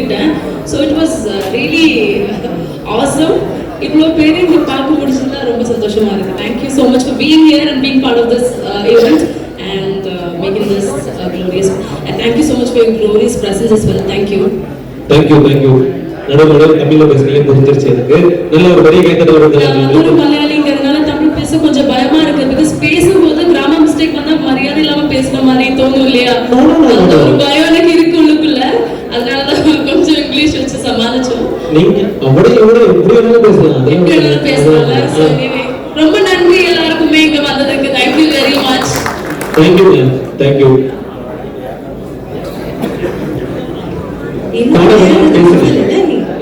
கற்றுக்கிட்டேன். So it was really awesome. இவ்வளோ பேர் இங்கே பார்க்க முடிச்சதுல ரொம்ப சந்தோஷமா இருக்கு. Thank you so much for being here and being part of this event and making this glorious. And thank you so much for your glorious presence as well. Thank you. Thank you. நடுவில் தமிழ்ல பேசுறீங்க புரிஞ்சிருச்சு எனக்கு. நல்ல ஒரு பெரிய கேட்டது ஒரு மலையாளிங்கிறதுனால தமிழ் பேச கொஞ்சம் பயமா இருக்கு. பிகாஸ் பேசும்போது கிராம மிஸ்டேக் வந்தா மரியாதை இல்லாம பேசுற மாதிரி தோணும் இல்லையா? ஒரு பயம் எனக்கு இருக்கு உள்ளுக்குள்ள. அதனாலதான் கொஞ்சம் இங்கிலீஷ் வச்சு சமாளிச்சோம். நீங்க அப்படியே பேசலாம். ரொம்ப நன்றி எல்லாருக்குமே இங்க வந்ததுக்கு. Thank you very much. Thank you ma'am. Thank you.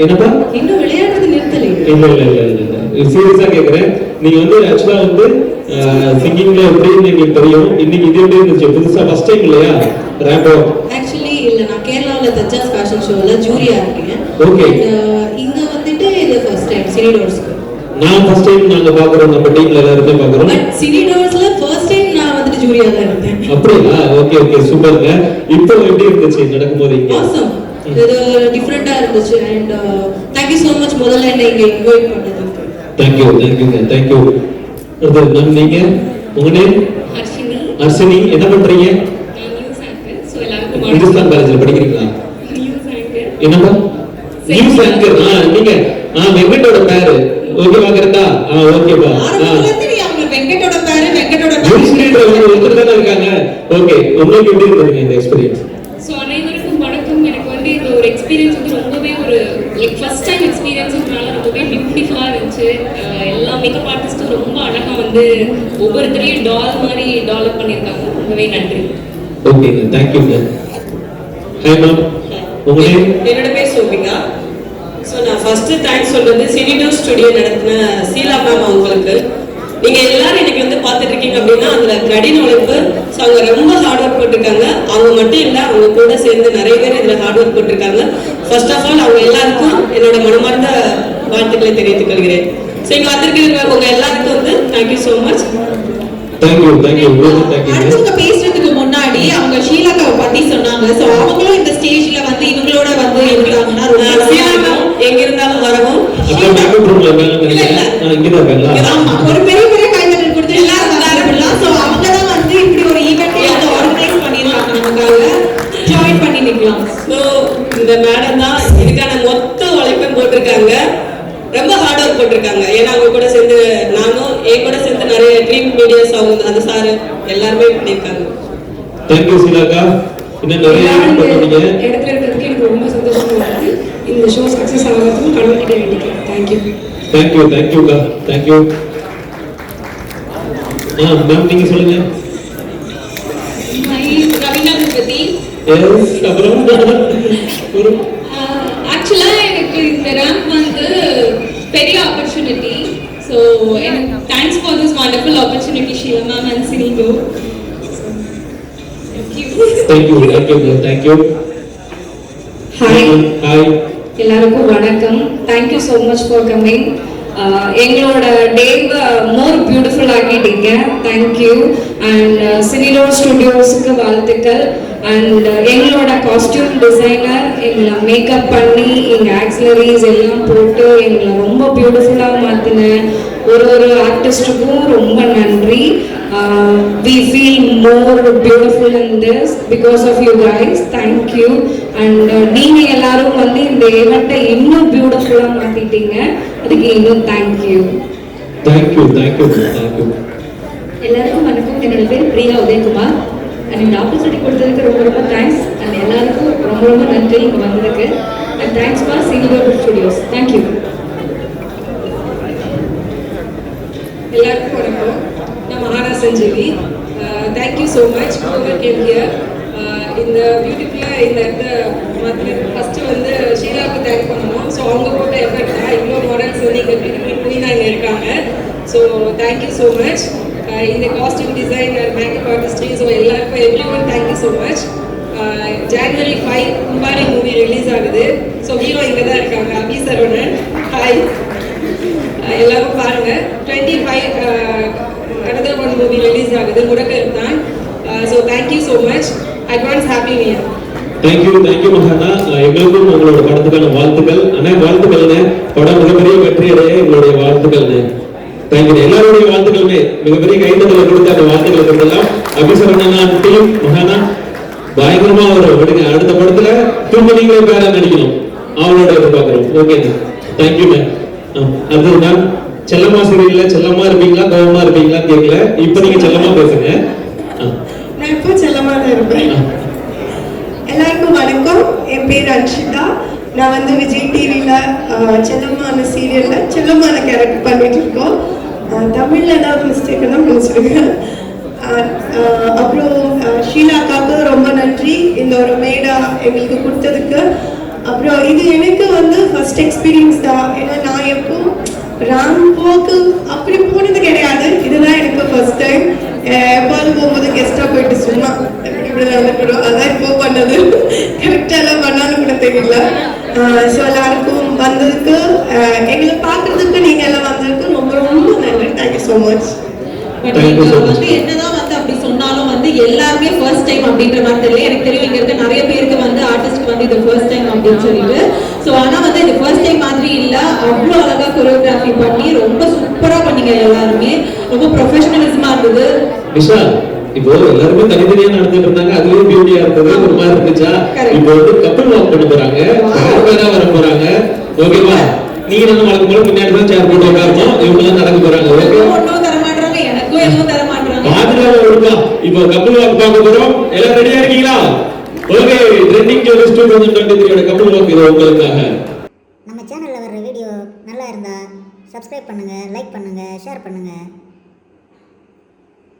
என்னப்பா இன்னும் விளையாடுறது நிறுத்தலை? இல்ல சீரியஸா கேக்குறேன். நீங்க வந்து ஆக்சுவலா வந்து சிங்கிங்ல எப்படின்னு எனக்கு தெரியும். இன்னைக்கு இது எப்படி இருந்துச்சு? புதுசா ஃபர்ஸ்ட் டைம் இல்லையா ரேம்போ? ஆக்சுவலி இல்ல, நான் கேரளாவுல தஜாஸ் ஃபேஷன் ஷோல ஜூரியா இருக்கேன். ஓகே. இங்க வந்துட்டு இது ஃபர்ஸ்ட் டைம் சினிடோர்ஸ்க்கு. நான் ஃபர்ஸ்ட் டைம் நாங்க பாக்குறோம், நம்ம டீம்ல எல்லாரும் பாக்குறோம். பட் சினிடோர்ஸ்ல ஃபர்ஸ்ட் டைம் நான் வந்துட்டு ஜூரியா தான் இருந்தேன். அப்படியா? ஓகே சூப்பர்ங்க. இப்போ எப்படி இருந்துச்சு நடக்கும்போது இங்க? ஆசம். இது டிஃபரண்டா இருந்துச்சு. And thank you so much முதல்ல என்னை இங்க இன்வைட் பண்ணதுக்கு. Thank you. அது நம்ம நீங்க உங்க நேம்? அர்ஷினி. என்ன பண்றீங்க? நான் நியூஸ் ஆங்கர். சோ எல்லாருக்கும் இந்துஸ்தான் காலேஜ்ல படிக்கிறீங்களா? News anchor. என்னப்பா? News anchor. நீங்க வெங்கட்டோட பேரு ஓகேவா? கரெக்ட்டா? ஓகேப்பா. வெங்கட்டோட பேரு ஒருத்தர் தானே இருக்காங்க. ஓகே, உங்களுக்கு எப்படி இருந்தது இந்த எக்ஸ்பீரியன்ஸ்? சோ அனைவருக்கும் வணக்கம். எனக்கு வந்து இந்த ஒரு எக்ஸ்பீரியன்ஸ் வந்து ரொம்பவே ஒரு ஃபர்ஸ்ட் டைம் எக்ஸ்பீரியன்ஸ்னால ரொம்பவே பியூட்டிஃபுல்லா இருந்துச்சு. எல்லா மேக்கப் ஆர்டிஸ்டும் ரொம்ப அழகா வந்து ஒவ்வொருத்தரையும் டால் மாதிரி டெவலப் பண்ணியிருக்காங்க. ரொம்பவே நன்றி. ஓகேங்க, தேங்க்யூங்க. ஹாய் மேம், உங்க நேம்? என்னோட பேர் சோபிகா. ஸோ நான் ஃபர்ஸ்ட் தேங்க்ஸ் சொல்றது சினிடோ ஸ்டுடியோ நடத்தின சீலா மேம் அவங்களுக்கு. நீங்க எல்லாரும் இன்னைக்கு வந்து பார்த்துட்டு இருக்கீங்க அப்படின்னா அதுல கடின உழைப்பு. ஸோ அவங்க ரொம்ப ஹார்ட் ஒர்க் போட்டிருக்காங்க. அவங்க மட்டும் இல்லை, அவங்க கூட சேர்ந்து நிறைய பேர் இதுல ஹார்ட் ஒர்க் போட்டிருக்காங்க. ஃபர்ஸ்ட் ஆஃப் ஆல் அவங்க எல்லாருக்கும் என்னோட மனமார்ந்த வாழ்த்துக்களை தெரிவித்துக் கொள்கிறேன். ஸோ இங்க வந்திருக்கிற உங்க எல்லாருக்கும் வந்து தேங்க்யூ ஸோ மச். தேங்க்யூ. அடுத்தவங்க பேசுறதுக்கு முன்னாடி அவங்க ஷீலாக்காவை பத்தி சொன்னாங்க. சோ அவங்களும் இந்த ஸ்டேஜ்ல வந்து இவங்களோட வந்து இருந்தாங்கன்னா சீலா எங்க இருந்தாலும் வரவும். ஆமா, ஒரு பெரிய கைதட்டல் கொடுத்து எல்லாரும் வரலாம். சோ அவங்க தான் வந்து இப்படி ஒரு ஈவென்ட் ஆர்கனைஸ் பண்ணிருக்காங்க, நமக்காக ஜாயின் பண்ணி நிக்கலாம். ஸோ இந்த மேடம் தான் இதுக்கான மொத்த உழைப்பை போட்டிருக்காங்க. ரொம்ப ஹார்ட் ஒர்க் போட்டிருக்காங்க. ஏன்னா அவங்க கூட சேர்ந்து நானும் என் கூட சேர்ந்து நிறைய ட்ரீம் மீடியாஸ் அவங்க அந்த சார் எல்லாருமே பண்ணியிருக்காங்க. தேங்க்யூ சீலாக்கா. இன்னும் நிறைய இடத்துல இருக்கிறதுக்கு எனக்கு ரொம்ப சந்தோஷமா இருக்கு. இந்த ஷோ சக்சஸ் ஆகிறதுக்கும் கடவுள்கிட்ட வேண்டிக்கிறேன். தேங்க்யூக்கா. தேங்க்யூ. மேம் நீங்க சொல்லுங்க. ரவீனா பூபதி. அப்புறம் ஆக்சுவலா எனக்கு இந்த ரேம்ப் வந்து பெரிய ஆப்பர்ச்சுனிட்டி. ஸோ எனக்கு thanks for this wonderful opportunity Sheela ma'am and சினிடோ. தேங்க்யூ. ஹாய் எல்லாருக்கும் வணக்கம். Thank you so much for coming. எங்களோட டேவை மோர் பியூட்டிஃபுல் ஆக்கிட்டீங்க. தேங்க்யூ. அண்ட் சினிடோ ஸ்டுடியோஸுக்கு வாழ்த்துக்கள். அண்ட் எங்களோட காஸ்டியூம் டிசைனர் எங்களை மேக்கப் பண்ணி எங்கள் ஆக்சிலரிஸ் எல்லாம் போட்டு எங்களை ரொம்ப பியூட்டிஃபுல்லாக மாற்றின ஒரு ஆர்டிஸ்ட்டுக்கும் ரொம்ப நன்றி. We feel more beautiful in this because of you guys. Thank you. And நீங்க எல்லாரும் வந்து இந்த ஈவென்ட்டை இன்னும் பியூட்டிஃபுல்லாக மாற்றிட்டீங்க. அதுக்கு இன்னும் தேங்க்யூ. எல்லாருக்கும் வணக்கம். என்னோட பேர் பிரியா உதயகுமார். அண்ட் இந்த ஆப்பர்ச்சுனிட்டி கொடுத்ததுக்கு ரொம்ப தேங்க்ஸ். அண்ட் எல்லாருக்கும் ரொம்ப நன்றி இங்கே வந்ததுக்கு. அண்ட் தேங்க்ஸ் ஃபார் சினிடோ ஸ்டுடியோஸ். தேங்க்யூ. எல்லாருக்கும் வணக்கம். நான் மகாரா சஞ்சீவி. Thank you so much for came here. இந்த பியூட்டிஃபுல்லாக இந்த இடத்த மாதிரி ஃபஸ்ட்டு வந்து ஷீலாவுக்கு தேங்க் பண்ணணும். ஸோ அவங்க போட்ட எஃபெக்ட் தான் இவ்வளோ மாடல்ஸ் வந்து இங்கே ட்ரீட்மெண்ட் பண்ணி தான் இங்கே இருக்காங்க. So thank you so much. இந்த costume designer, makeup artist, so எல்லாருக்கும் everyone thank you so much. January 5 Kumbari movie release ஆகுது. ஸோ ஹீரோ இங்கே தான் இருக்காங்க, அபி சரவணன். ஹாய், எல்லாரும் பாருங்க. 25 another one மூவி ரிலீஸ் ஆகுது, முடக்கர் தான். So thank you so much. Advance happy new year. Thank you மகானா. எங்களுக்கும் உங்களோட படத்துக்கான வாழ்த்துக்கள். அண்ணா வாழ்த்துக்கள்ண்ணே. படம் மிகப்பெரிய வெற்றி அடைய எங்களுடைய வாழ்த்துக்கள்ண்ணே. தேங்க்யூ. எல்லாருடைய வாழ்த்துக்களுமே மிகப்பெரிய கைத்தட்டலை கொடுத்த அந்த வாழ்த்துக்களை கொடுக்கலாம். அபிசரணா டீம் மகானா பயங்கரமா வரும். விடுங்க, அடுத்த படத்துல திரும்ப நீங்களே பேர நடிக்கணும். அவங்களோட எதிர்பார்க்கிறோம். Okay, thank you ma'am. அடுத்தது மேம், செல்லம்மா சீரியல்ல செல்லம்மா இருப்பீங்களா கோவமா இருப்பீங்களா கேட்கல. இப்ப நீங்க செல்லம்மா பேசுங்க. நான் இப்போ செல்லமா தான் இருப்பேன். எல்லாருக்கும் வணக்கம். என் பேர் அன்ஷிதா. நான் வந்து விஜய் டிவியில் செல்லம்மான சீரியலில் செல்லம்மான கேரக்டர் பண்ணிட்டு இருக்கோம். தமிழில் ஏதாவது மிஸ்டேக்கெல்லாம் முடிச்சிருக்கேன். அப்புறம் ஷீலாக்காவுக்கு ரொம்ப நன்றி இந்த ஒரு மேடா எங்களுக்கு கொடுத்ததுக்கு. அப்புறம் இது எனக்கு வந்து ஃபர்ஸ்ட் எக்ஸ்பீரியன்ஸ் தான். ஏன்னா நான் எப்போ ராம்போக்கு அப்படி போனது கிடையாது. இதுதான் எனக்கு ஃபர்ஸ்ட் டைம். எப்பாவது போகும்போது கெஸ்ட்டாக போயிட்டு சும்மா இப்படி நடந்துக்கிறோம். அதான் இப்போ பண்ணது. கரெக்டாக எல்லாம் பண்ணாலும் கூட தெரியல. ஸோ எல்லாருக்கும் வந்ததுக்கு எங்களை பார்க்கறதுக்கு நீங்கள் எல்லாம் வந்ததுக்கு ரொம்ப ரொம்ப நன்றி. Thank you so much. வந்து என்னதான் வந்து அப்படி சொன்னாலும் வந்து எல்லாருமே ஃபர்ஸ்ட் டைம் அப்படின்ற மாதிரி தெரியல. எனக்கு தெரியும் இங்க இருக்க நிறைய பேருக்கு வந்து ஆர்டிஸ்ட்க்கு வந்து இது ஃபர்ஸ்ட் டைம் அப்படின்னு சொல்லிட்டு. ஸோ ஆனா வந்து இது ஃபர்ஸ்ட் டைம் மாதிரி இல்ல. அவ்வளோ அழகா கொரியோகிராஃபி பண்ணி ரொம்ப சூப்பரா பண்ணீங்க. எல்லாருமே ரொம்ப ப்ரொஃபஷனலிசமா இருந்தது. விஷால், இப்போ எல்லாருமே தனித்தனியா நடந்துட்டு இருந்தாங்க. அதுலயும் பியூட்டியா இருந்தது. ஒரு மாதிரி இருந்துச்சா? இப்போ வந்து கப்பல் வாக் பண்ண போறாங்க, பேரா வர போறாங்க. ஓகேவா? நீங்க நம்ம வழக்கம் போல பின்னாடி தான் சேர் போட்டு உட்காரணும். இவங்க எல்லாம் நடக்க போறாங்க. ஓகே, ஒன்றும் தர மாட்டாங்க, எனக்கும் எதுவும் தர மாட்டாங்க. பாதுகாப்பு ஒழுங்கா இப்போ கப்பல் வாக் பார்க்க போறோம். எல்லாம் ரெடியா இருக்கீங்களா? ஓகே, ட்ரெண்டிங் ஜோடிஸ் 2023 கப்பல் வாக் இது உங்களுக்காக. நம்ம சேனல்ல வர்ற வீடியோ நல்லா இருந்தா சப்ஸ்கிரைப் பண்ணுங்க, லைக் பண்ணுங்க, ஷேர் பண்ணுங்க.